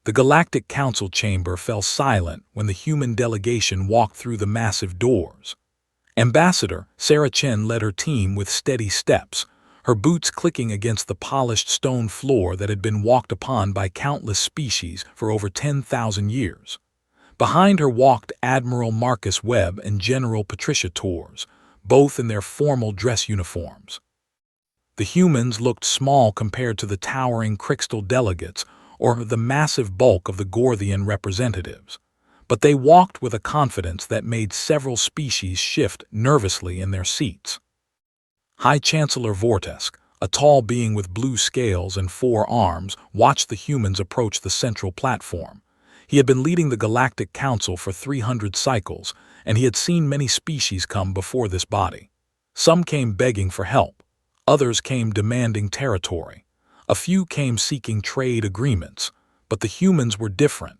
The Galactic Council chamber fell silent when the human delegation walked through the massive doors. Ambassador Sarah Chen led her team with steady steps, her boots clicking against the polished stone floor that had been walked upon by countless species for over 10,000 years. Behind her walked Admiral Marcus Webb and General Patricia Torres, both in their formal dress uniforms. The humans looked small compared to the towering crystal delegates or the massive bulk of the Gorthian representatives, but they walked with a confidence that made several species shift nervously in their seats. High Chancellor Vortesk, a tall being with blue scales and 4 arms, watched the humans approach the central platform. He had been leading the Galactic Council for 300 cycles, and he had seen many species come before this body. Some came begging for help. Others came demanding territory. A few came seeking trade agreements, but the humans were different.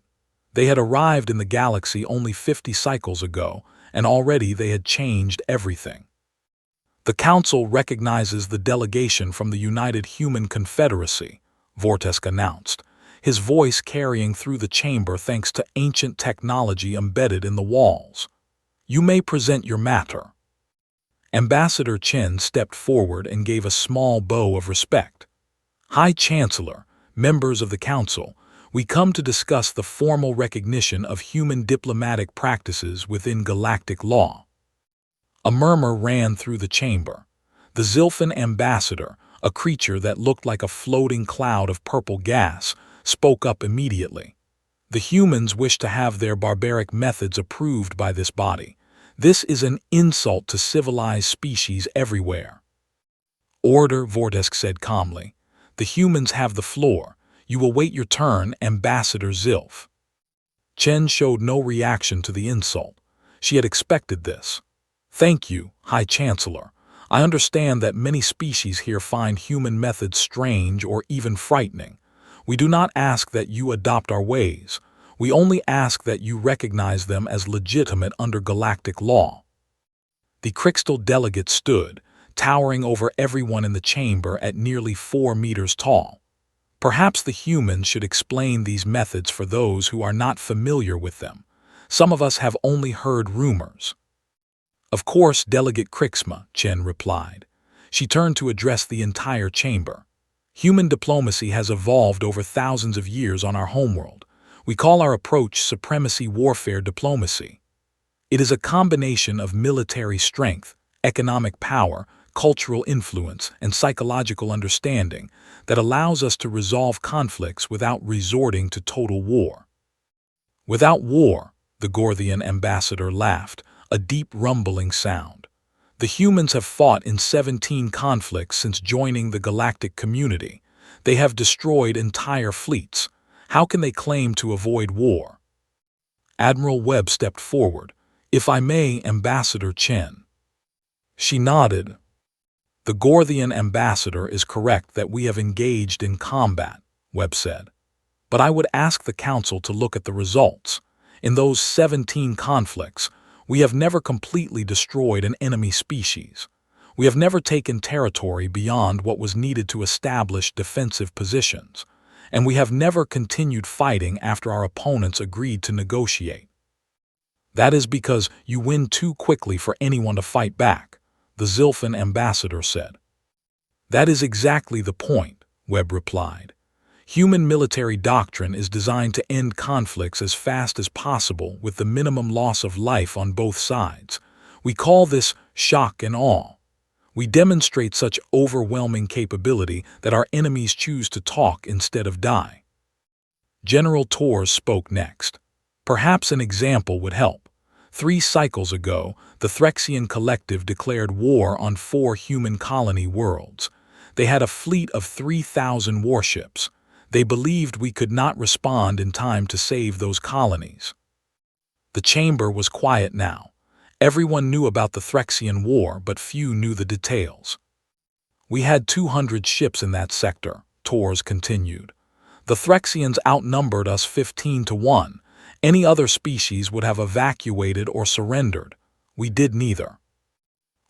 They had arrived in the galaxy only 50 cycles ago, and already they had changed everything. The Council recognizes the delegation from the United Human Confederacy, Vortesk announced, his voice carrying through the chamber thanks to ancient technology embedded in the walls. You may present your matter. Ambassador Chen stepped forward and gave a small bow of respect. High Chancellor, members of the Council, we come to discuss the formal recognition of human diplomatic practices within galactic law. A murmur ran through the chamber. The Zilfin ambassador, a creature that looked like a floating cloud of purple gas, spoke up immediately. The humans wish to have their barbaric methods approved by this body. This is an insult to civilized species everywhere. Order, Vortesk said calmly. The humans have the floor. You will wait your turn, Ambassador Zilf. Chen showed no reaction to the insult. She had expected this. Thank you, High Chancellor. I understand that many species here find human methods strange or even frightening. We do not ask that you adopt our ways. We only ask that you recognize them as legitimate under galactic law. The crystal delegate stood, towering over everyone in the chamber at nearly 4 meters tall. Perhaps the humans should explain these methods for those who are not familiar with them. Some of us have only heard rumors. Of course, Delegate Krixma, Chen replied. She turned to address the entire chamber. Human diplomacy has evolved over thousands of years on our homeworld. We call our approach Supremacy warfare diplomacy. It is a combination of military strength, economic power, cultural influence, and psychological understanding that allows us to resolve conflicts without resorting to total war. Without war, the Gorthian ambassador laughed, a deep rumbling sound. The humans have fought in 17 conflicts since joining the galactic community. They have destroyed entire fleets. How can they claim to avoid war? Admiral Webb stepped forward. If I may, Ambassador Chen. She nodded. The Gorthian ambassador is correct that we have engaged in combat, Webb said. But I would ask the Council to look at the results. In those 17 conflicts, we have never completely destroyed an enemy species. We have never taken territory beyond what was needed to establish defensive positions. And we have never continued fighting after our opponents agreed to negotiate. That is because you win too quickly for anyone to fight back, the Zilfin ambassador said. That is exactly the point, Webb replied. Human military doctrine is designed to end conflicts as fast as possible with the minimum loss of life on both sides. We call this shock and awe. We demonstrate such overwhelming capability that our enemies choose to talk instead of die. General Torres spoke next. Perhaps an example would help. 3 cycles ago, the Threxian Collective declared war on 4 human colony worlds. They had a fleet of 3,000 warships. They believed we could not respond in time to save those colonies. The chamber was quiet now. Everyone knew about the Threxian War, but few knew the details. We had 200 ships in that sector, Torres continued. The Threxians outnumbered us 15 to 1. Any other species would have evacuated or surrendered. We did neither.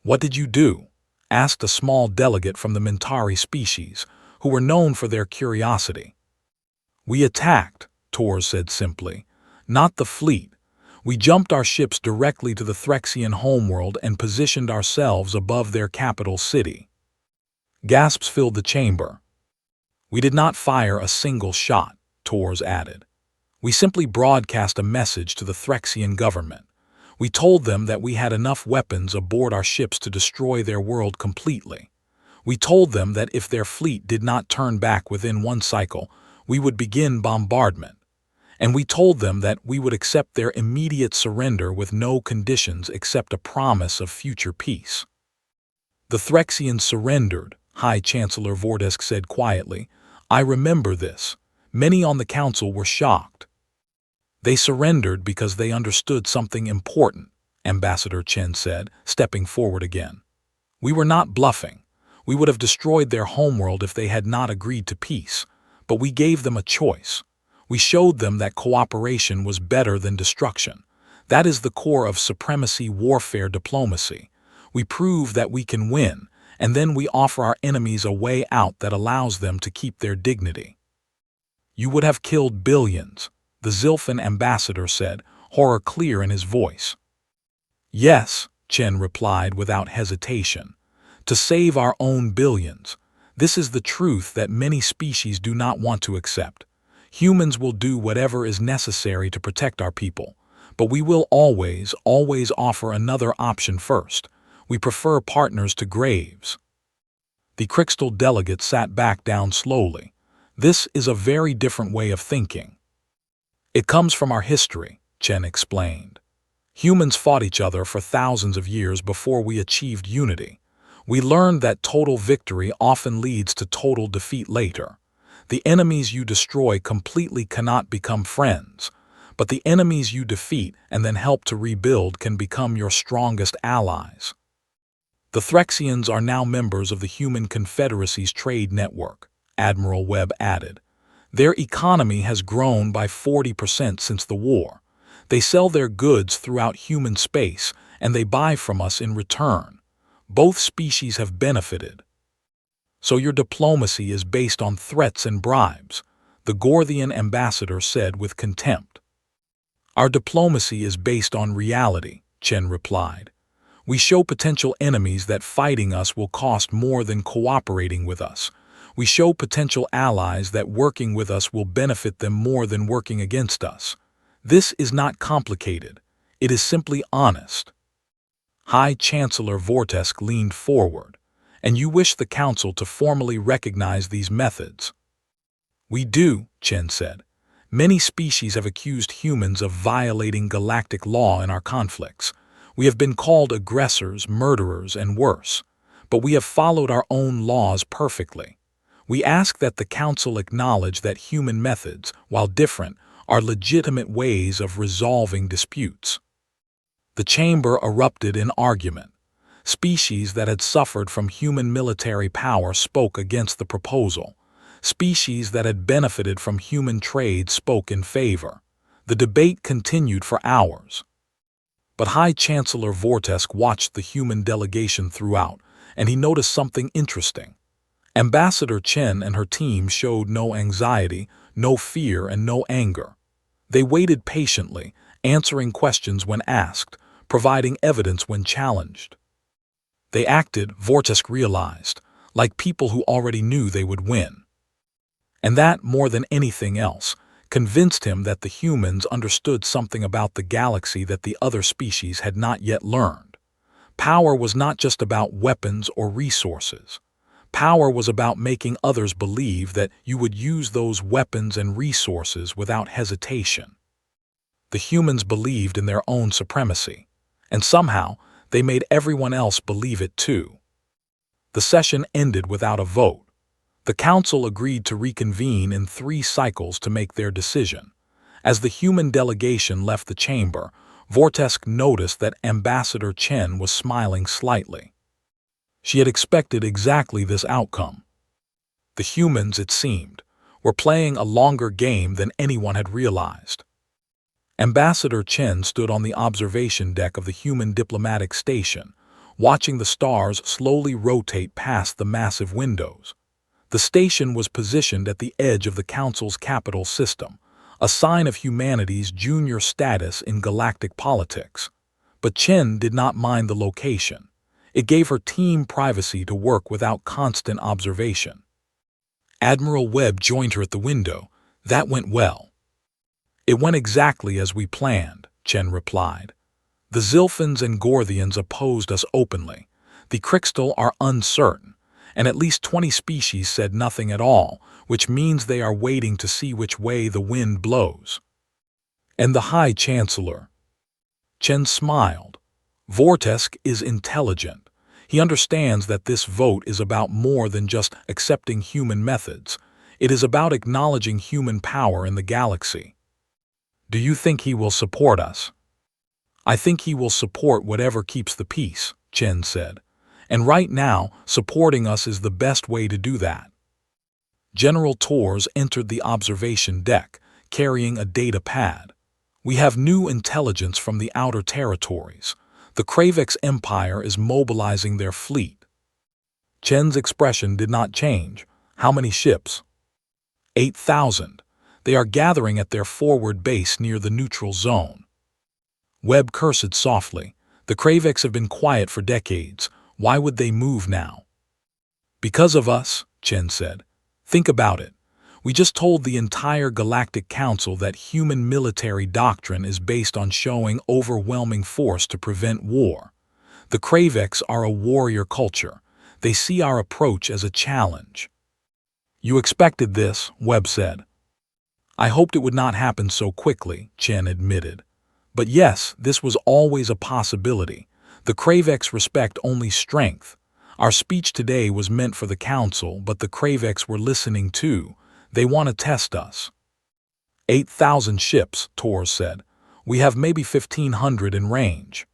What did you do? Asked a small delegate from the Mentari species, who were known for their curiosity. We attacked, Tor said simply. "Not the fleet. We jumped our ships directly to the Threxian homeworld and positioned ourselves above their capital city." Gasps filled the chamber. "We did not fire a single shot," Tors added. "We simply broadcast a message to the Threxian government. We told them that we had enough weapons aboard our ships to destroy their world completely. We told them that if their fleet did not turn back within one cycle, we would begin bombardment. And we told them that we would accept their immediate surrender with no conditions except a promise of future peace." "The Threxians surrendered," High Chancellor Vortesk said quietly. "I remember this. Many on the council were shocked." "They surrendered because they understood something important," Ambassador Chen said, stepping forward again. "We were not bluffing. We would have destroyed their homeworld if they had not agreed to peace, but we gave them a choice. We showed them that cooperation was better than destruction. That is the core of supremacy warfare diplomacy. We prove that we can win, and then we offer our enemies a way out that allows them to keep their dignity." "You would have killed billions," the Zilfin ambassador said, horror clear in his voice. "Yes," Chen replied without hesitation. "To save our own billions. This is the truth that many species do not want to accept. Humans will do whatever is necessary to protect our people, but we will always offer another option first. We prefer partners to graves." The crystal delegate sat back down slowly. "This is a very different way of thinking." "It comes from our history," Chen explained. "Humans fought each other for thousands of years before we achieved unity. We learned that total victory often leads to total defeat later. The enemies you destroy completely cannot become friends, but the enemies you defeat and then help to rebuild can become your strongest allies." "The Threxians are now members of the Human Confederacy's trade network," Admiral Webb added. "Their economy has grown by 40% since the war. They sell their goods throughout human space, and they buy from us in return. Both species have benefited." "So your diplomacy is based on threats and bribes," the Gorthian ambassador said with contempt. "Our diplomacy is based on reality," Chen replied. "We show potential enemies that fighting us will cost more than cooperating with us. We show potential allies that working with us will benefit them more than working against us. This is not complicated. It is simply honest." High Chancellor Vortesk leaned forward. "And you wish the Council to formally recognize these methods?" "We do," Chen said. "Many species have accused humans of violating galactic law in our conflicts. We have been called aggressors, murderers, and worse. But we have followed our own laws perfectly. We ask that the Council acknowledge that human methods, while different, are legitimate ways of resolving disputes." The chamber erupted in argument. Species that had suffered from human military power spoke against the proposal. Species that had benefited from human trade spoke in favor. The debate continued for hours. But High Chancellor Vortesk watched the human delegation throughout, and he noticed something interesting. Ambassador Chen and her team showed no anxiety, no fear, and no anger. They waited patiently, answering questions when asked, providing evidence when challenged. They acted, Vortesk realized, like people who already knew they would win. And that, more than anything else, convinced him that the humans understood something about the galaxy that the other species had not yet learned. Power was not just about weapons or resources. Power was about making others believe that you would use those weapons and resources without hesitation. The humans believed in their own supremacy, and somehow they made everyone else believe it too. The session ended without a vote. The council agreed to reconvene in 3 cycles to make their decision. As the human delegation left the chamber, Vortesk noticed that Ambassador Chen was smiling slightly. She had expected exactly this outcome. The humans, it seemed, were playing a longer game than anyone had realized. Ambassador Chen stood on the observation deck of the human diplomatic station, watching the stars slowly rotate past the massive windows. The station was positioned at the edge of the council's capital system, a sign of humanity's junior status in galactic politics. But Chen did not mind the location. It gave her team privacy to work without constant observation. Admiral Webb joined her at the window. That went well. It went exactly as we planned, Chen replied. The Zilfins and Gorthians opposed us openly. The Crixtal are uncertain, and at least 20 species said nothing at all, which means they are waiting to see which way the wind blows. And the High Chancellor? Chen smiled. Vortesk is intelligent. He understands that this vote is about more than just accepting human methods. It is about acknowledging human power in the galaxy. Do you think he will support us? I think he will support whatever keeps the peace, Chen said. And right now, supporting us is the best way to do that. General Torres entered the observation deck, carrying a data pad. We have new intelligence from the outer territories. The Kravex Empire is mobilizing their fleet. Chen's expression did not change. How many ships? 8,000. They are gathering at their forward base near the neutral zone. Webb cursed softly. The Kravex have been quiet for decades. Why would they move now? Because of us, Chen said. Think about it. We just told the entire Galactic Council that human military doctrine is based on showing overwhelming force to prevent war. The Kravex are a warrior culture. They see our approach as a challenge. You expected this, Webb said. I hoped it would not happen so quickly, Chen admitted. But yes, this was always a possibility. The Kravex respect only strength. Our speech today was meant for the Council, but the Kravex were listening too. They want to test us. 8,000 ships, Torres said. We have maybe 1,500 in range.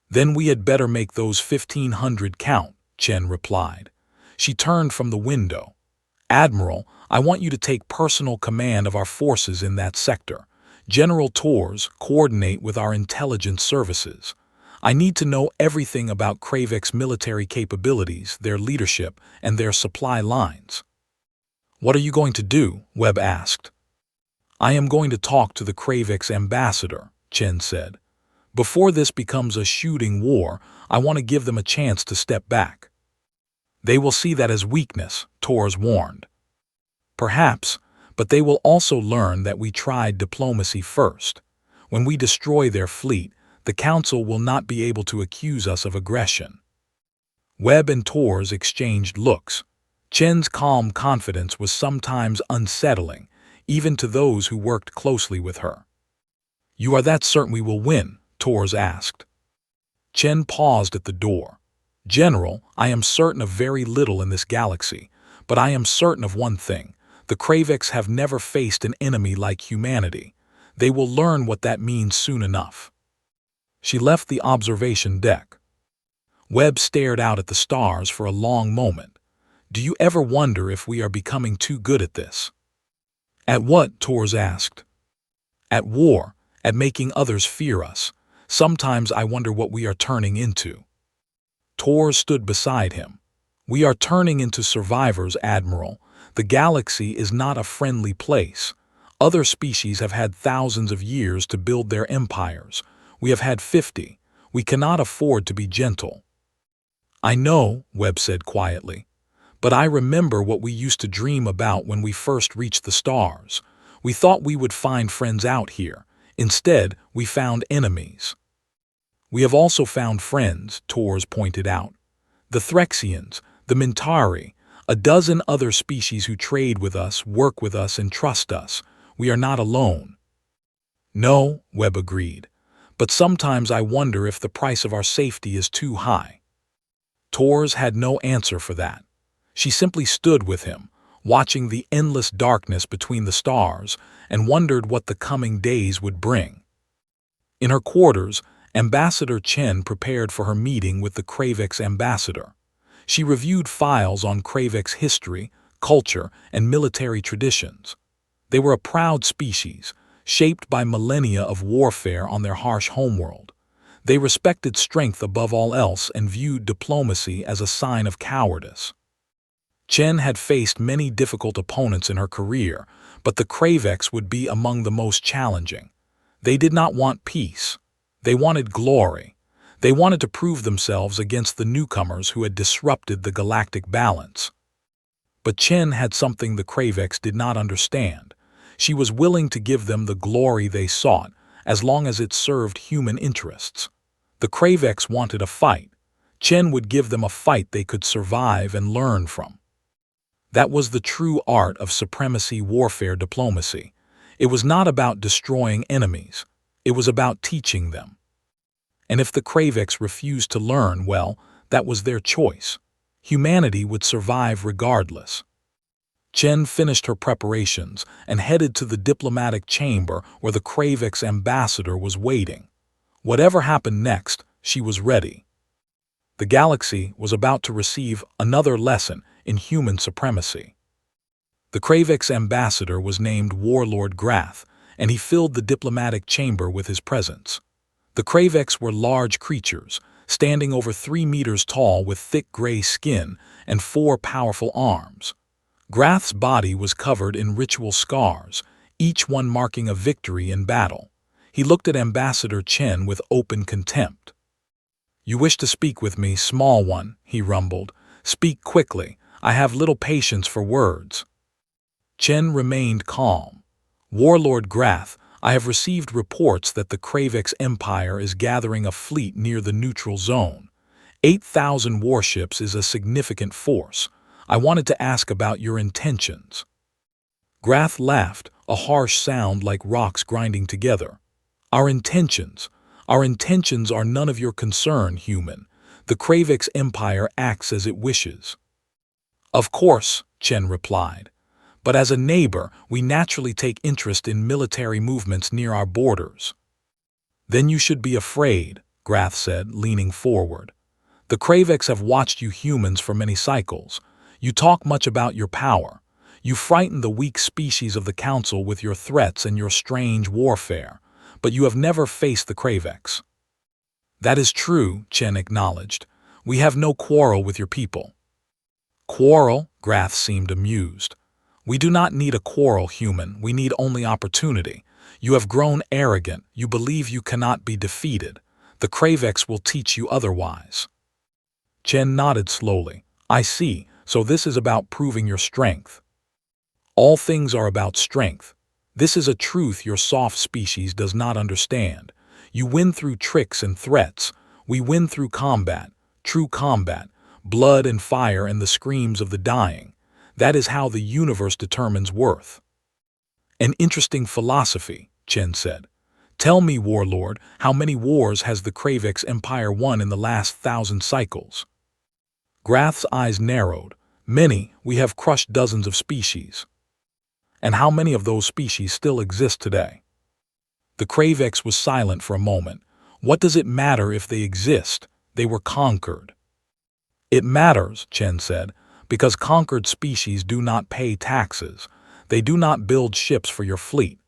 Then we had better make those 1,500 count, Chen replied. She turned from the window. Admiral, I want you to take personal command of our forces in that sector. General Torres, coordinate with our intelligence services. I need to know everything about Kravex military capabilities, their leadership, and their supply lines. What are you going to do? Webb asked. I am going to talk to the Kravex ambassador, Chen said. Before this becomes a shooting war, I want to give them a chance to step back. They will see that as weakness, Torres warned. Perhaps, but they will also learn that we tried diplomacy first. When we destroy their fleet, the Council will not be able to accuse us of aggression. Webb and Torres exchanged looks. Chen's calm confidence was sometimes unsettling, even to those who worked closely with her. You are that certain we will win? Torres asked. Chen paused at the door. General, I am certain of very little in this galaxy, but I am certain of one thing. The Kravex have never faced an enemy like humanity. They will learn what that means soon enough. She left the observation deck. Webb stared out at the stars for a long moment. Do you ever wonder if we are becoming too good at this? At what? Torres asked. At war, at making others fear us. Sometimes I wonder what we are turning into. Torres stood beside him. We are turning into survivors, Admiral. The galaxy is not a friendly place. Other species have had thousands of years to build their empires. We have had 50. We cannot afford to be gentle. I know, Webb said quietly. But I remember what we used to dream about when we first reached the stars. We thought we would find friends out here. Instead, we found enemies. We have also found friends, Torres pointed out. The Threxians, the Mintari, a dozen other species who trade with us, work with us, and trust us. We are not alone. No, Webb agreed. But sometimes I wonder if the price of our safety is too high. Torres had no answer for that. She simply stood with him, watching the endless darkness between the stars, and wondered what the coming days would bring. In her quarters, Ambassador Chen prepared for her meeting with the Kravex ambassador. She reviewed files on Kravex history, culture, and military traditions. They were a proud species, shaped by millennia of warfare on their harsh homeworld. They respected strength above all else and viewed diplomacy as a sign of cowardice. Chen had faced many difficult opponents in her career, but the Kravex would be among the most challenging. They did not want peace. They wanted glory. They wanted to prove themselves against the newcomers who had disrupted the galactic balance. But Chen had something the Kravex did not understand. She was willing to give them the glory they sought, as long as it served human interests. The Kravex wanted a fight. Chen would give them a fight they could survive and learn from. That was the true art of supremacy warfare diplomacy. It was not about destroying enemies. It was about teaching them. And if the Kravex refused to learn, well, that was their choice. Humanity would survive regardless. Chen finished her preparations and headed to the diplomatic chamber where the Kravex ambassador was waiting. Whatever happened next, she was ready. The galaxy was about to receive another lesson in human supremacy. The Kravex ambassador was named Warlord Grath, and he filled the diplomatic chamber with his presence. The Kravex were large creatures, standing over 3 meters tall with thick gray skin and 4 powerful arms. Grath's body was covered in ritual scars, each one marking a victory in battle. He looked at Ambassador Chen with open contempt. "You wish to speak with me, small one," he rumbled. "Speak quickly. I have little patience for words." Chen remained calm. "Warlord Grath, I have received reports that the Kravex Empire is gathering a fleet near the neutral zone. 8,000 warships is a significant force. I wanted to ask about your intentions." Grath laughed, a harsh sound like rocks grinding together. Our intentions are none of your concern, human. The Kravex Empire acts as it wishes." "Of course," Chen replied. "But as a neighbor, we naturally take interest in military movements near our borders." "Then you should be afraid," Grath said, leaning forward. "The Kravex have watched you humans for many cycles. You talk much about your power. You frighten the weak species of the Council with your threats and your strange warfare, but you have never faced the Kravex." "That is true," Chen acknowledged. "We have no quarrel with your people." "Quarrel?" Grath seemed amused. "We do not need a quarrel, human. We need only opportunity. You have grown arrogant. You believe you cannot be defeated. The Kravex will teach you otherwise." Chen nodded slowly. "I see. So this is about proving your strength." "All things are about strength. This is a truth your soft species does not understand. You win through tricks and threats. We win through combat, true combat, blood and fire and the screams of the dying. That is how the universe determines worth." "An interesting philosophy," Chen said. "Tell me, Warlord, how many wars has the Kravex Empire won in the last 1,000 cycles?" Grath's eyes narrowed. "Many. We have crushed dozens of species." "And how many of those species still exist today?" The Kravex was silent for a moment. "What does it matter if they exist? They were conquered." "It matters," Chen said, "because conquered species do not pay taxes. They do not build ships for your fleet.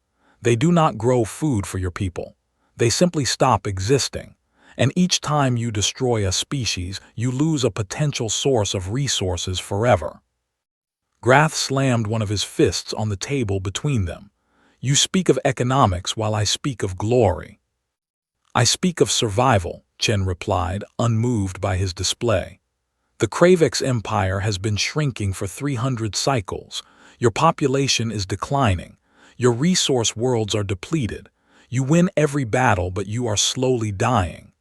They do not grow food for your people. They simply stop existing. And each time you destroy a species, you lose a potential source of resources forever." Grath slammed one of his fists on the table between them. "You speak of economics while I speak of glory." "I speak of survival," Chen replied, unmoved by his display. "The Kravex Empire has been shrinking for 300 cycles. Your population is declining. Your resource worlds are depleted. You win every battle, but you are slowly dying."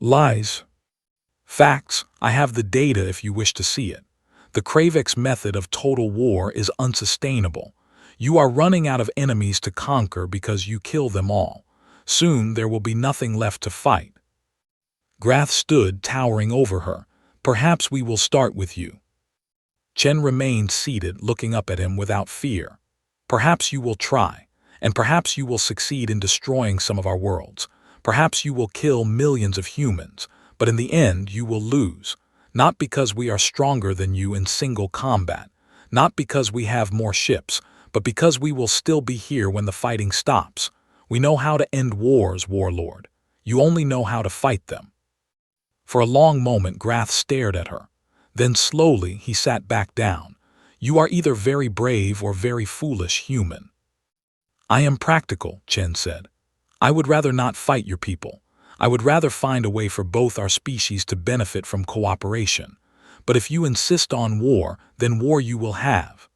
"Lies." "Facts. I have the data if you wish to see it. The Kravex method of total war is unsustainable. You are running out of enemies to conquer because you kill them all. Soon there will be nothing left to fight." Grath stood towering over her. "Perhaps we will start with you." Chen remained seated, looking up at him without fear. "Perhaps you will try, and perhaps you will succeed in destroying some of our worlds. Perhaps you will kill millions of humans, but in the end you will lose. Not because we are stronger than you in single combat, not because we have more ships, but because we will still be here when the fighting stops. We know how to end wars, Warlord. You only know how to fight them." For a long moment Grath stared at her. Then slowly he sat back down. You are either very brave or very foolish human. I am practical, Chen said. I would rather not fight your people. I would rather find a way for both our species to benefit from cooperation. But if you insist on war, then war you will have.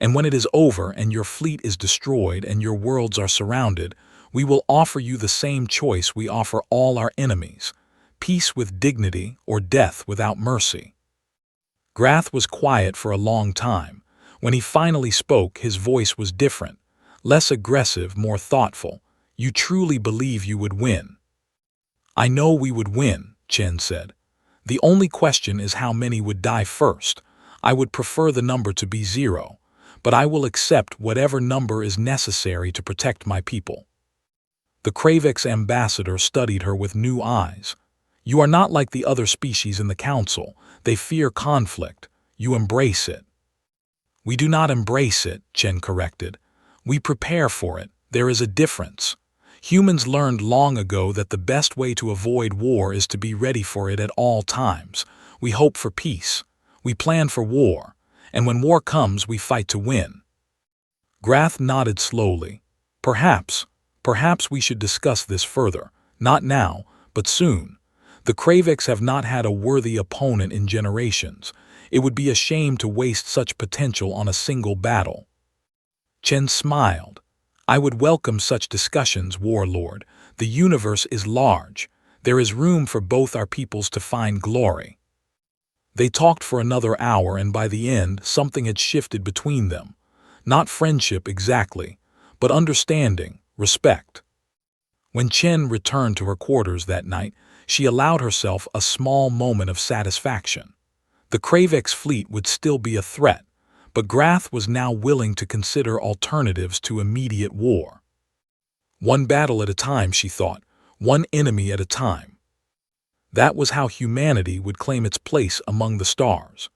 And when it is over and your fleet is destroyed and your worlds are surrounded, we will offer you the same choice we offer all our enemies: peace with dignity or death without mercy. Grath was quiet for a long time. When he finally spoke, his voice was different, less aggressive, more thoughtful. You truly believe you would win? I know we would win, Chen said. The only question is how many would die first. I would prefer the number to be 0, but I will accept whatever number is necessary to protect my people. The Kravex ambassador studied her with new eyes. You are not like the other species in the council. They fear conflict. You embrace it. We do not embrace it, Chen corrected. We prepare for it. There is a difference. Humans learned long ago that the best way to avoid war is to be ready for it at all times. We hope for peace. We plan for war. And when war comes, we fight to win. Grath nodded slowly. Perhaps we should discuss this further. Not now, but soon. The Kravex have not had a worthy opponent in generations. It would be a shame to waste such potential on a single battle. Chen smiled. I would welcome such discussions, Warlord. The universe is large. There is room for both our peoples to find glory. They talked for another hour, and by the end, something had shifted between them. Not friendship exactly, but understanding, respect. When Chen returned to her quarters that night, she allowed herself a small moment of satisfaction. The Kravex fleet would still be a threat, but Grath was now willing to consider alternatives to immediate war. One battle at a time, she thought, one enemy at a time. That was how humanity would claim its place among the stars.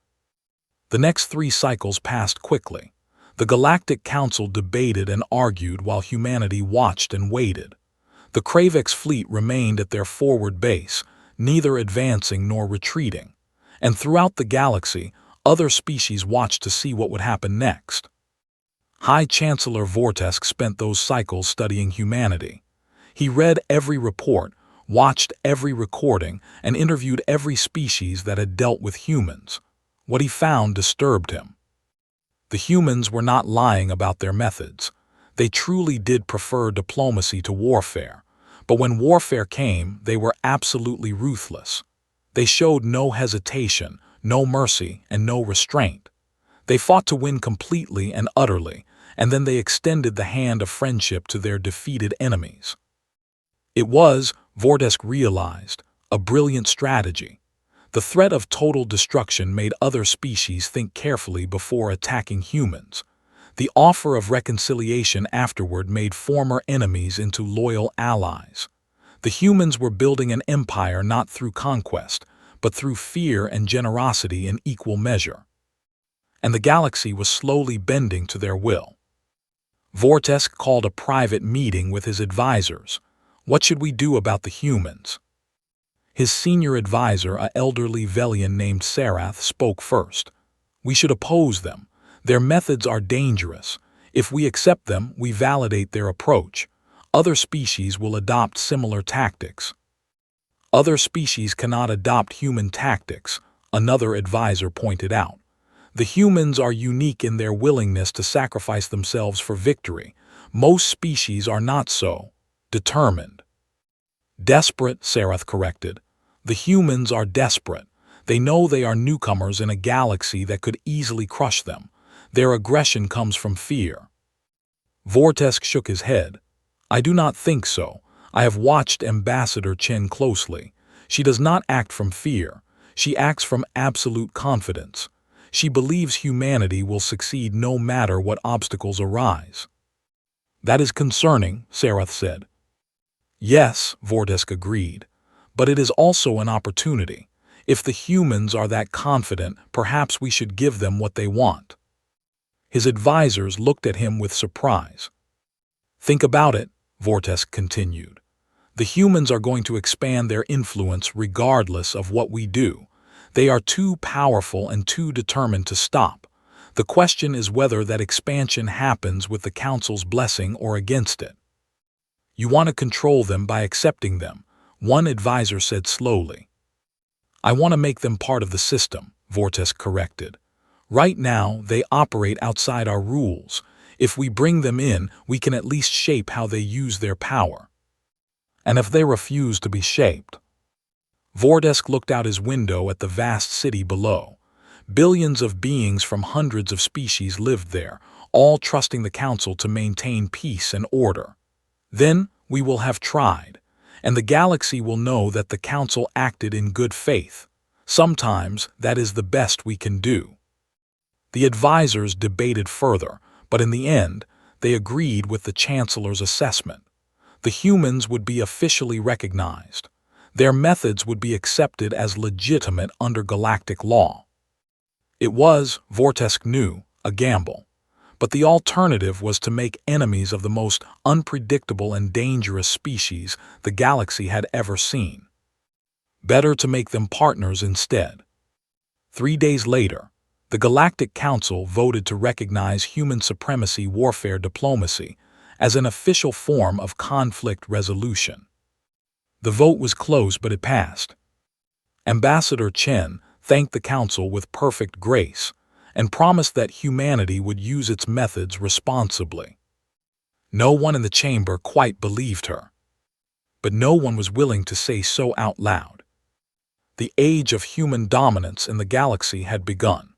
The next 3 cycles passed quickly. The Galactic Council debated and argued while humanity watched and waited. The Kravex fleet remained at their forward base, neither advancing nor retreating. And throughout the galaxy, other species watched to see what would happen next. High Chancellor Vortesk spent those cycles studying humanity. He read every report, watched every recording, and interviewed every species that had dealt with humans. What he found disturbed him. The humans were not lying about their methods. They truly did prefer diplomacy to warfare. But when warfare came, they were absolutely ruthless. They showed no hesitation, no mercy, and no restraint. They fought to win completely and utterly, and then they extended the hand of friendship to their defeated enemies. It was, Vortesk realized, a brilliant strategy. The threat of total destruction made other species think carefully before attacking humans. The offer of reconciliation afterward made former enemies into loyal allies. The humans were building an empire not through conquest, but through fear and generosity in equal measure. And the galaxy was slowly bending to their will. Vortesk called a private meeting with his advisors. What should we do about the humans? His senior advisor, an elderly Velian named Sarath, spoke first. We should oppose them. Their methods are dangerous. If we accept them, we validate their approach. Other species will adopt similar tactics. Other species cannot adopt human tactics, another advisor pointed out. The humans are unique in their willingness to sacrifice themselves for victory. Most species are not so. Determined. Desperate, Sarath corrected. The humans are desperate. They know they are newcomers in a galaxy that could easily crush them. Their aggression comes from fear. Vortesk shook his head. I do not think so. I have watched Ambassador Chen closely. She does not act from fear. She acts from absolute confidence. She believes humanity will succeed no matter what obstacles arise. That is concerning, Sarath said. Yes, Vortesk agreed. But it is also an opportunity. If the humans are that confident, perhaps we should give them what they want. His advisors looked at him with surprise. Think about it, Vortesk continued. The humans are going to expand their influence regardless of what we do. They are too powerful and too determined to stop. The question is whether that expansion happens with the Council's blessing or against it. You want to control them by accepting them, one advisor said slowly. I want to make them part of the system, Vortesk corrected. Right now, they operate outside our rules. If we bring them in, we can at least shape how they use their power. And if they refuse to be shaped? Vortesk looked out his window at the vast city below. Billions of beings from hundreds of species lived there, all trusting the Council to maintain peace and order. Then we will have tried, and the galaxy will know that the Council acted in good faith. Sometimes that is the best we can do. The advisors debated further, but in the end, they agreed with the Chancellor's assessment. The humans would be officially recognized. Their methods would be accepted as legitimate under galactic law. It was, Vortesk knew, a gamble. But the alternative was to make enemies of the most unpredictable and dangerous species the galaxy had ever seen. Better to make them partners instead. 3 days later, the Galactic Council voted to recognize human supremacy warfare diplomacy as an official form of conflict resolution. The vote was close, but it passed. Ambassador Chen thanked the Council with perfect grace and promised that humanity would use its methods responsibly. No one in the chamber quite believed her. But no one was willing to say so out loud. The age of human dominance in the galaxy had begun.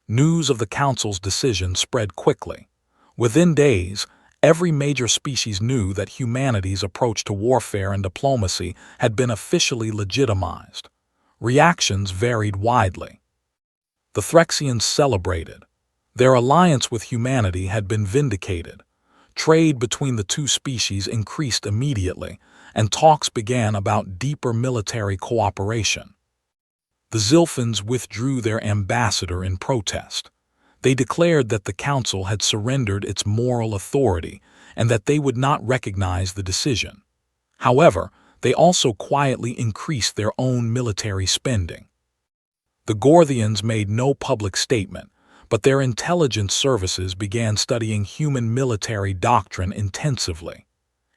News of the Council's decision spread quickly. Within days, every major species knew that humanity's approach to warfare and diplomacy had been officially legitimized. Reactions varied widely. The Threxians celebrated. Their alliance with humanity had been vindicated. Trade between the two species increased immediately, and talks began about deeper military cooperation. The Zilfins withdrew their ambassador in protest. They declared that the Council had surrendered its moral authority and that they would not recognize the decision. However, they also quietly increased their own military spending. The Gorthians made no public statement, but their intelligence services began studying human military doctrine intensively.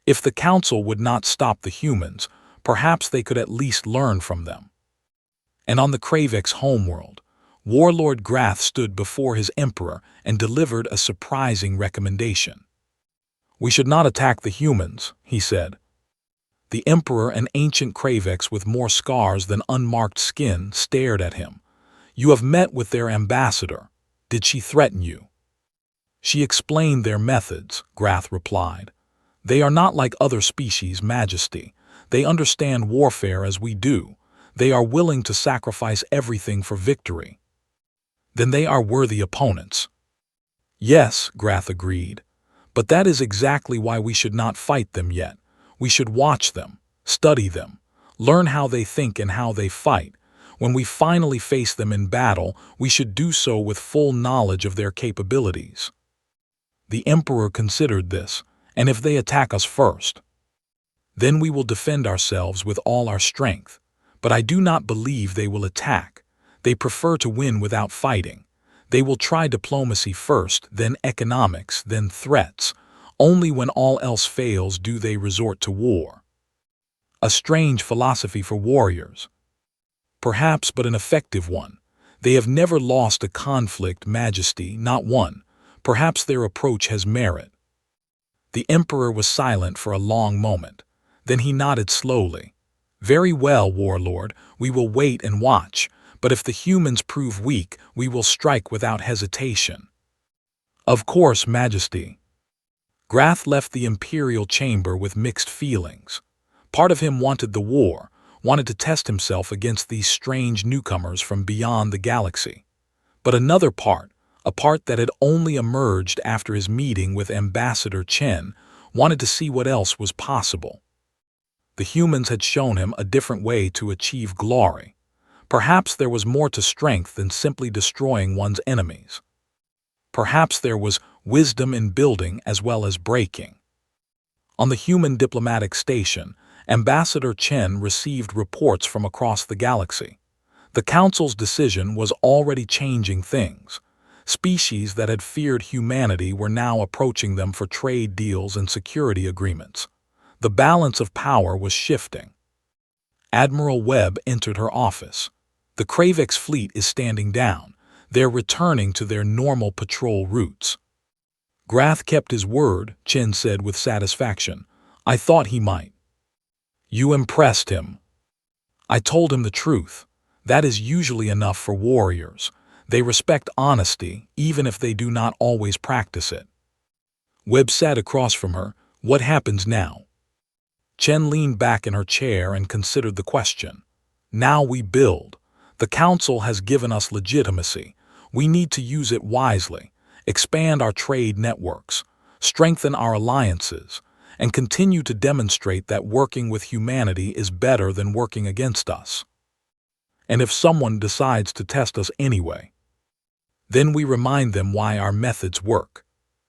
If the Council would not stop the humans, perhaps they could at least learn from them. And on the Kravek's homeworld, Warlord Grath stood before his emperor and delivered a surprising recommendation. We should not attack the humans, he said. The emperor, an ancient Kravex with more scars than unmarked skin, stared at him. You have met with their ambassador. Did she threaten you? She explained their methods, Grath replied. They are not like other species, Majesty. They understand warfare as we do. They are willing to sacrifice everything for victory. Then they are worthy opponents. Yes, Grath agreed. But that is exactly why we should not fight them yet. We should watch them, study them, learn how they think and how they fight. When we finally face them in battle, we should do so with full knowledge of their capabilities. The Emperor considered this, and if they attack us first, then we will defend ourselves with all our strength. But I do not believe they will attack. They prefer to win without fighting. They will try diplomacy first, then economics, then threats. Only when all else fails do they resort to war. A strange philosophy for warriors. Perhaps, but an effective one. They have never lost a conflict, Majesty, not one. Perhaps their approach has merit. The Emperor was silent for a long moment. Then he nodded slowly. Very well, Warlord, we will wait and watch, but if the humans prove weak, we will strike without hesitation. Of course, Majesty. Grath left the Imperial chamber with mixed feelings. Part of him wanted the war, wanted to test himself against these strange newcomers from beyond the galaxy. But another part, a part that had only emerged after his meeting with Ambassador Chen, wanted to see what else was possible. The humans had shown him a different way to achieve glory. Perhaps there was more to strength than simply destroying one's enemies. Perhaps there was wisdom in building as well as breaking. On the human diplomatic station, Ambassador Chen received reports from across the galaxy. The Council's decision was already changing things. Species that had feared humanity were now approaching them for trade deals and security agreements. The balance of power was shifting. Admiral Webb entered her office. The Kravex fleet is standing down. They're returning to their normal patrol routes. Grath kept his word, Chen said with satisfaction. I thought he might. You impressed him. I told him the truth. That is usually enough for warriors. They respect honesty, even if they do not always practice it. Webb sat across from her. What happens now? Chen leaned back in her chair and considered the question. Now we build. The Council has given us legitimacy. We need to use it wisely, expand our trade networks, strengthen our alliances, and continue to demonstrate that working with humanity is better than working against us. And if someone decides to test us anyway, then we remind them why our methods work.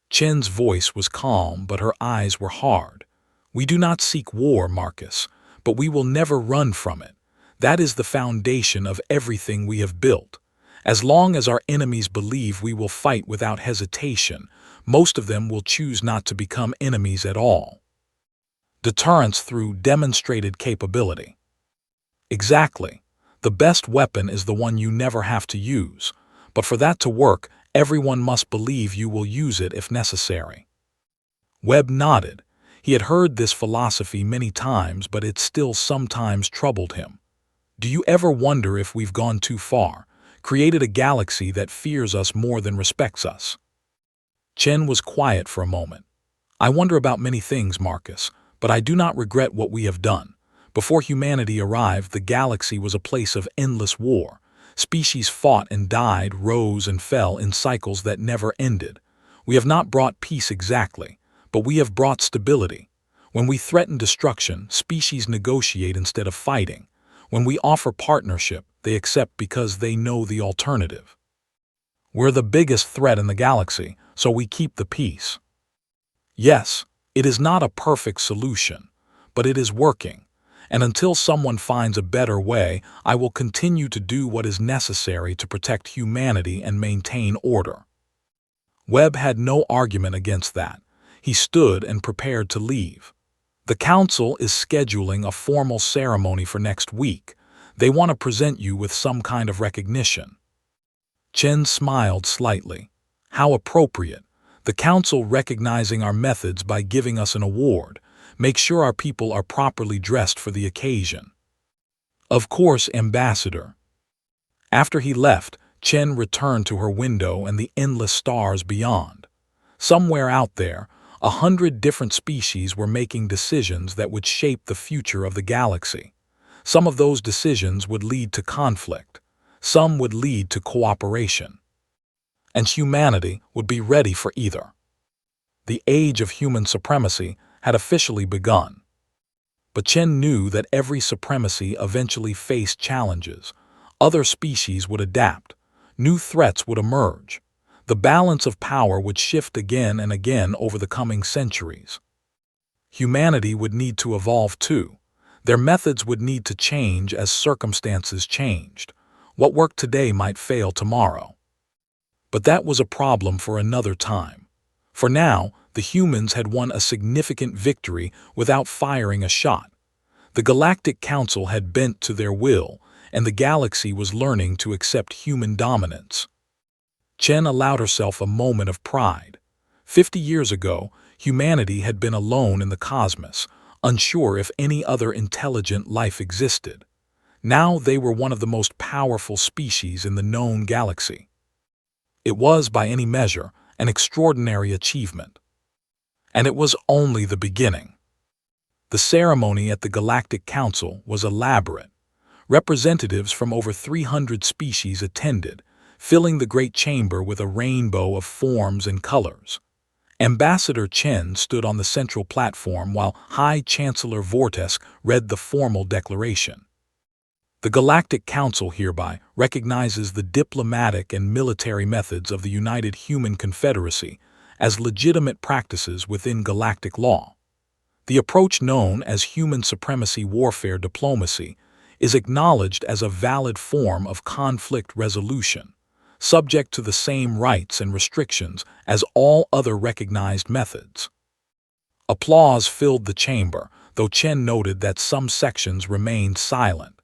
Chen's voice was calm, but her eyes were hard. We do not seek war, Marcus, but we will never run from it. That is the foundation of everything we have built. As long as our enemies believe we will fight without hesitation, most of them will choose not to become enemies at all. Deterrence through demonstrated capability. Exactly. The best weapon is the one you never have to use, but for that to work, everyone must believe you will use it if necessary. Webb nodded. He had heard this philosophy many times, but it still sometimes troubled him. Do you ever wonder if we've gone too far, created a galaxy that fears us more than respects us? Chen was quiet for a moment. I wonder about many things, Marcus, but I do not regret what we have done. Before humanity arrived, the galaxy was a place of endless war. Species fought and died, rose and fell in cycles that never ended. We have not brought peace exactly, but we have brought stability. When we threaten destruction, species negotiate instead of fighting. When we offer partnership, they accept because they know the alternative. We're the biggest threat in the galaxy, so we keep the peace. Yes, it is not a perfect solution, but it is working. And until someone finds a better way, I will continue to do what is necessary to protect humanity and maintain order. Webb had no argument against that. He stood and prepared to leave. The Council is scheduling a formal ceremony for next week. They want to present you with some kind of recognition. Chen smiled slightly. How appropriate. The Council recognizing our methods by giving us an award. Make sure our people are properly dressed for the occasion. Of course, Ambassador. After he left, Chen returned to her window and the endless stars beyond. Somewhere out there, 100 different species were making decisions that would shape the future of the galaxy. Some of those decisions would lead to conflict. Some would lead to cooperation. And humanity would be ready for either. The age of human supremacy had officially begun. But Chen knew that every supremacy eventually faced challenges. Other species would adapt. New threats would emerge. The balance of power would shift again and again over the coming centuries. Humanity would need to evolve too. Their methods would need to change as circumstances changed. What worked today might fail tomorrow. But that was a problem for another time. For now, the humans had won a significant victory without firing a shot. The Galactic Council had bent to their will, and the galaxy was learning to accept human dominance. Chen allowed herself a moment of pride. 50 years ago, humanity had been alone in the cosmos, unsure if any other intelligent life existed. Now they were one of the most powerful species in the known galaxy. It was, by any measure, an extraordinary achievement. And it was only the beginning. The ceremony at the Galactic Council was elaborate. Representatives from over 300 species attended, filling the great chamber with a rainbow of forms and colors. Ambassador Chen stood on the central platform while High Chancellor Vortesk read the formal declaration. The Galactic Council hereby recognizes the diplomatic and military methods of the United Human Confederacy as legitimate practices within galactic law. The approach known as human supremacy warfare diplomacy is acknowledged as a valid form of conflict resolution. subject to the same rights and restrictions as all other recognized methods. Applause filled the chamber, though Chen noted that some sections remained silent.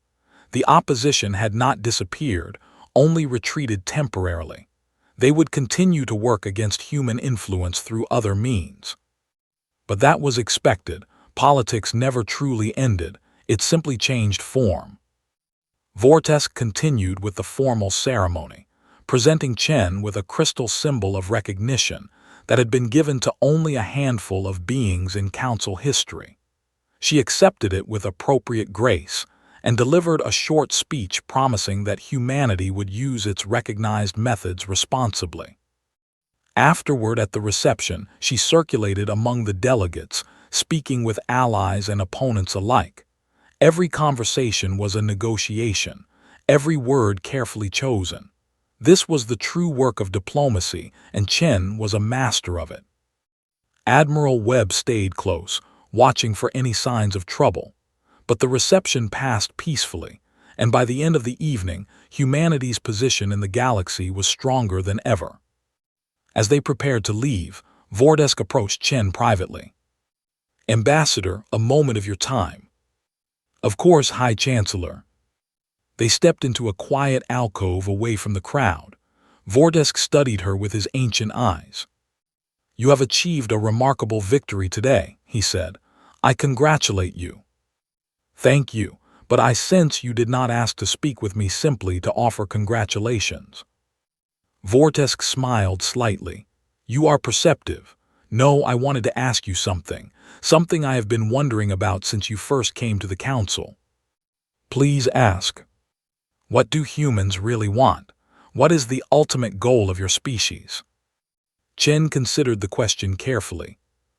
The opposition had not disappeared, only retreated temporarily. They would continue to work against human influence through other means. But that was expected. Politics never truly ended, it simply changed form. Vortex continued with the formal ceremony, presenting Chen with a crystal symbol of recognition that had been given to only a handful of beings in council history. She accepted it with appropriate grace and delivered a short speech promising that humanity would use its recognized methods responsibly. Afterward, at the reception, she circulated among the delegates, speaking with allies and opponents alike. Every conversation was a negotiation, every word carefully chosen. This was the true work of diplomacy, and Chen was a master of it. Admiral Webb stayed close, watching for any signs of trouble. But the reception passed peacefully, and by the end of the evening, humanity's position in the galaxy was stronger than ever. As they prepared to leave, Vortex approached Chen privately. "Ambassador, a moment of your time." "Of course, High Chancellor." They stepped into a quiet alcove away from the crowd. Vortex studied her with his ancient eyes. "You have achieved a remarkable victory today," he said. "I congratulate you." "Thank you, but I sense you did not ask to speak with me simply to offer congratulations." Vortex smiled slightly. "You are perceptive. No, I wanted to ask you something I have been wondering about since you first came to the council." "Please ask." "What do humans really want? What is the ultimate goal of your species?" Chen considered the question carefully.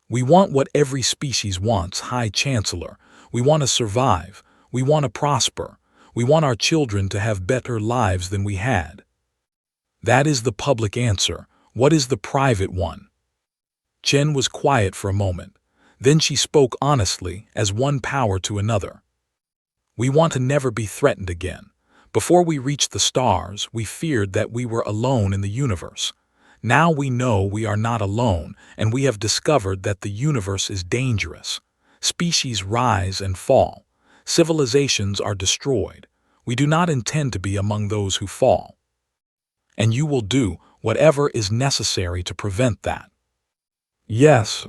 "We want what every species wants, High Chancellor. We want to survive. We want to prosper. We want our children to have better lives than we had." "That is the public answer. What is the private one?" Chen was quiet for a moment. Then she spoke honestly, as one power to another. "We want to never be threatened again. Before we reached the stars, we feared that we were alone in the universe. Now we know we are not alone, and we have discovered that the universe is dangerous. Species rise and fall. Civilizations are destroyed. We do not intend to be among those who fall. And you will do whatever is necessary to prevent that." "Yes."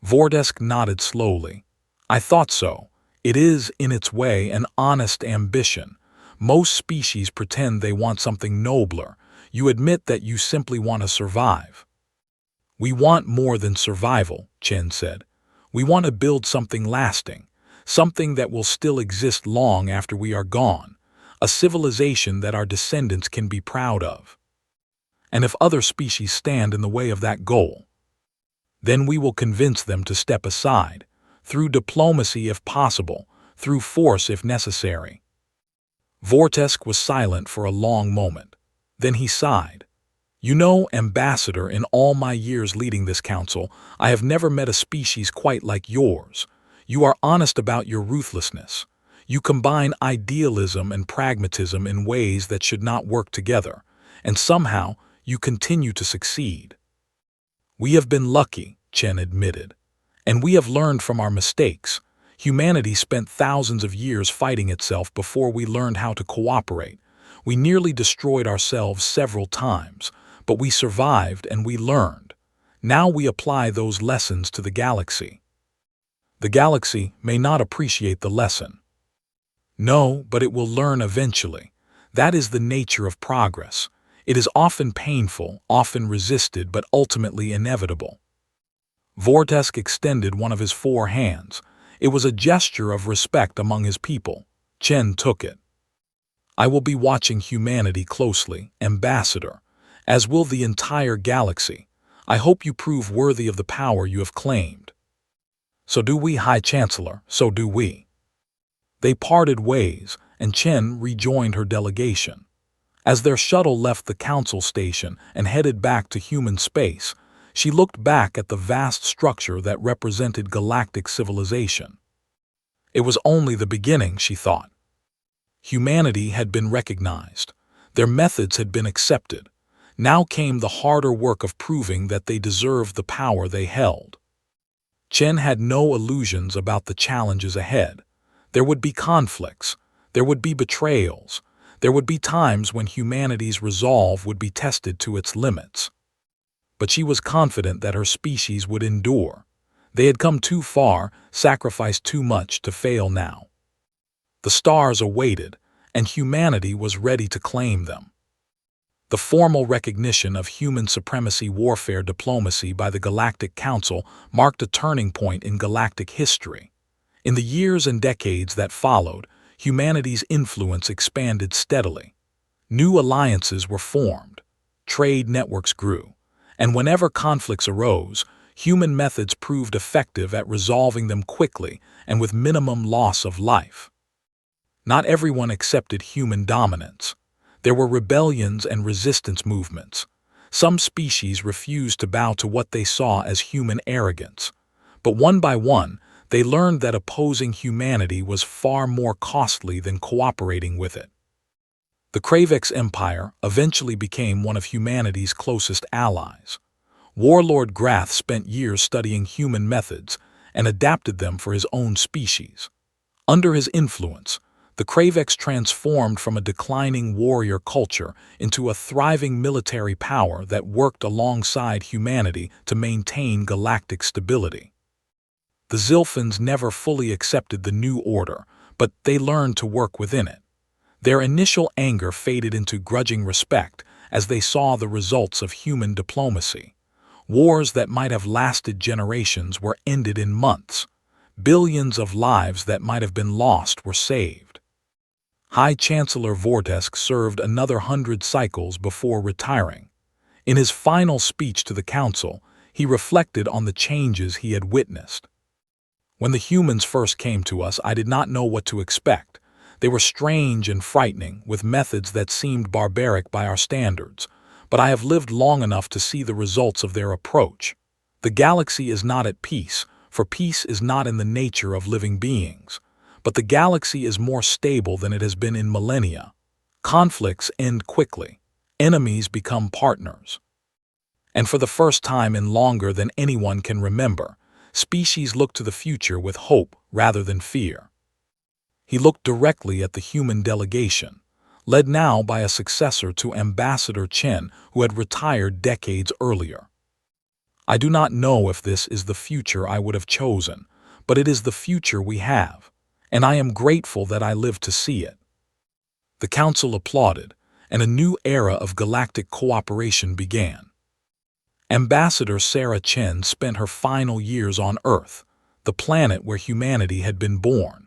Vortex nodded slowly. "I thought so. It is, in its way, an honest ambition. Most species pretend they want something nobler. You admit that you simply want to survive." "We want more than survival," Chen said. "We want to build something lasting, something that will still exist long after we are gone, a civilization that our descendants can be proud of. And if other species stand in the way of that goal, then we will convince them to step aside, through diplomacy if possible, through force if necessary." Vortex was silent for a long moment. Then he sighed. "You know, Ambassador, in all my years leading this council, I have never met a species quite like yours. You are honest about your ruthlessness. You combine idealism and pragmatism in ways that should not work together, and somehow you continue to succeed." "We have been lucky," Chen admitted, "and we have learned from our mistakes. Humanity spent thousands of years fighting itself before we learned how to cooperate. We nearly destroyed ourselves several times, but we survived and we learned. Now we apply those lessons to the galaxy." "The galaxy may not appreciate the lesson." "No, but it will learn eventually. That is the nature of progress. It is often painful, often resisted, but ultimately inevitable." Vortex extended one of his 4 hands. It was a gesture of respect among his people. Chen took it. "I will be watching humanity closely, Ambassador, as will the entire galaxy. I hope you prove worthy of the power you have claimed." "So do we, High Chancellor, so do we." They parted ways, and Chen rejoined her delegation. As their shuttle left the council station and headed back to human space, she looked back at the vast structure that represented galactic civilization. It was only the beginning, she thought. Humanity had been recognized. Their methods had been accepted. Now came the harder work of proving that they deserved the power they held. Chen had no illusions about the challenges ahead. There would be conflicts. There would be betrayals. There would be times when humanity's resolve would be tested to its limits. But she was confident that her species would endure. They had come too far, sacrificed too much to fail now. The stars awaited, and humanity was ready to claim them. The formal recognition of human supremacy warfare diplomacy by the Galactic Council marked a turning point in galactic history. In the years and decades that followed, humanity's influence expanded steadily. New alliances were formed, trade networks grew, and whenever conflicts arose, human methods proved effective at resolving them quickly and with minimum loss of life. Not everyone accepted human dominance. There were rebellions and resistance movements. Some species refused to bow to what they saw as human arrogance. But one by one, they learned that opposing humanity was far more costly than cooperating with it. The Kravex Empire eventually became one of humanity's closest allies. Warlord Grath spent years studying human methods and adapted them for his own species. Under his influence, the Kravex transformed from a declining warrior culture into a thriving military power that worked alongside humanity to maintain galactic stability. The Zilfins never fully accepted the new order, but they learned to work within it. Their initial anger faded into grudging respect as they saw the results of human diplomacy. Wars that might have lasted generations were ended in months. Billions of lives that might have been lost were saved. High Chancellor Vortesk served another 100 cycles before retiring. In his final speech to the Council, he reflected on the changes he had witnessed. When the humans first came to us, I did not know what to expect. They were strange and frightening, with methods that seemed barbaric by our standards. But I have lived long enough to see the results of their approach. The galaxy is not at peace, for peace is not in the nature of living beings. But the galaxy is more stable than it has been in millennia. Conflicts end quickly. Enemies become partners. And for the first time in longer than anyone can remember, species look to the future with hope rather than fear. He looked directly at the human delegation, led now by a successor to Ambassador Chen, who had retired decades earlier. I do not know if this is the future I would have chosen, but it is the future we have, and I am grateful that I lived to see it. The Council applauded, and a new era of galactic cooperation began. Ambassador Sarah Chen spent her final years on Earth, the planet where humanity had been born.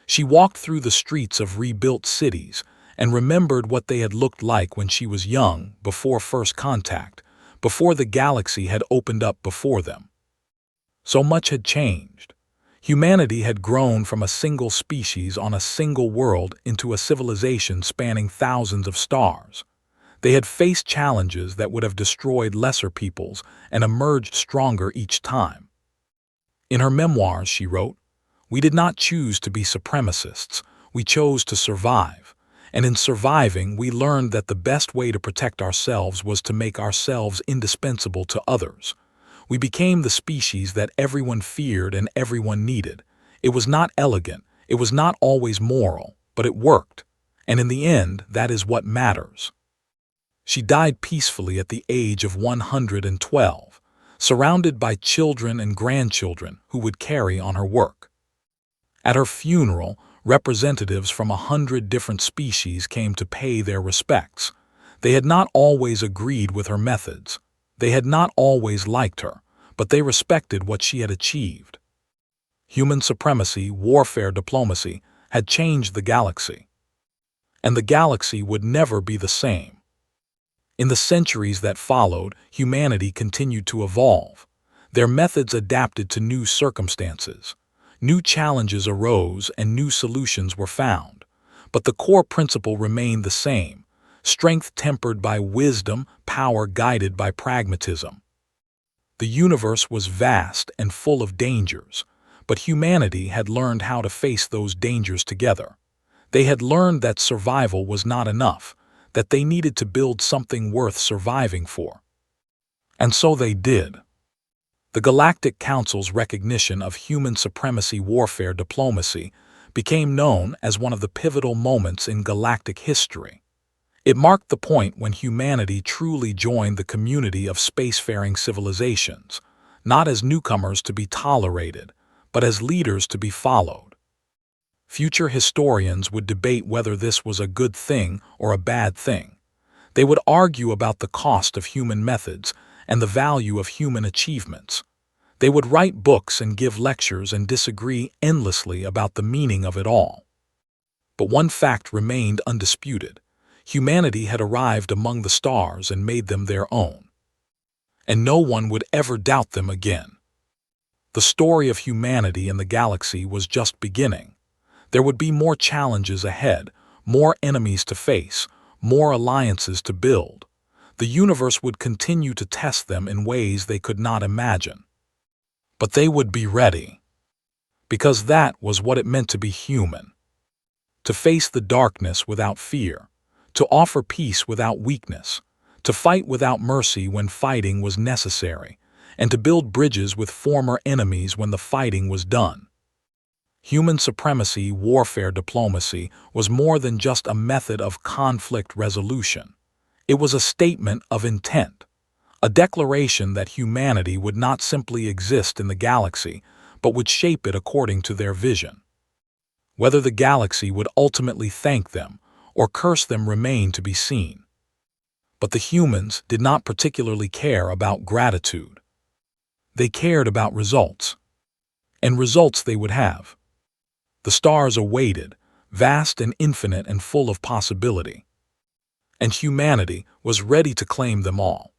She walked through the streets of rebuilt cities and remembered what they had looked like when she was young, before first contact, before the galaxy had opened up before them. So much had changed. Humanity had grown from a single species on a single world into a civilization spanning thousands of stars. They had faced challenges that would have destroyed lesser peoples and emerged stronger each time. In her memoirs, she wrote, "We did not choose to be supremacists, we chose to survive. And in surviving, we learned that the best way to protect ourselves was to make ourselves indispensable to others. We became the species that everyone feared and everyone needed. It was not elegant, it was not always moral, but it worked. And in the end, that is what matters." She died peacefully at the age of 112, surrounded by children and grandchildren who would carry on her work. At her funeral, representatives from 100 different species came to pay their respects. They had not always agreed with her methods. They had not always liked her, but they respected what she had achieved. Human supremacy, warfare diplomacy, had changed the galaxy. And the galaxy would never be the same. In the centuries that followed, humanity continued to evolve. Their methods adapted to new circumstances. New challenges arose and new solutions were found. But the core principle remained the same: strength tempered by wisdom, power guided by pragmatism. The universe was vast and full of dangers, but humanity had learned how to face those dangers together. They had learned that survival was not enough. that they needed to build something worth surviving for. And so they did. The Galactic Council's recognition of human supremacy warfare diplomacy became known as one of the pivotal moments in galactic history. It marked the point when humanity truly joined the community of spacefaring civilizations, not as newcomers to be tolerated, but as leaders to be followed. Future historians would debate whether this was a good thing or a bad thing. They would argue about the cost of human methods and the value of human achievements. They would write books and give lectures and disagree endlessly about the meaning of it all. But one fact remained undisputed. Humanity had arrived among the stars and made them their own. And no one would ever doubt them again. The story of humanity in the galaxy was just beginning. There would be more challenges ahead, more enemies to face, more alliances to build. The universe would continue to test them in ways they could not imagine. But they would be ready. Because that was what it meant to be human. To face the darkness without fear, to offer peace without weakness, to fight without mercy when fighting was necessary, and to build bridges with former enemies when the fighting was done. Human supremacy warfare diplomacy was more than just a method of conflict resolution. It was a statement of intent, a declaration that humanity would not simply exist in the galaxy, but would shape it according to their vision. Whether the galaxy would ultimately thank them or curse them remained to be seen. But the humans did not particularly care about gratitude. They cared about results. And results they would have. The stars awaited, vast and infinite and full of possibility. And humanity was ready to claim them all.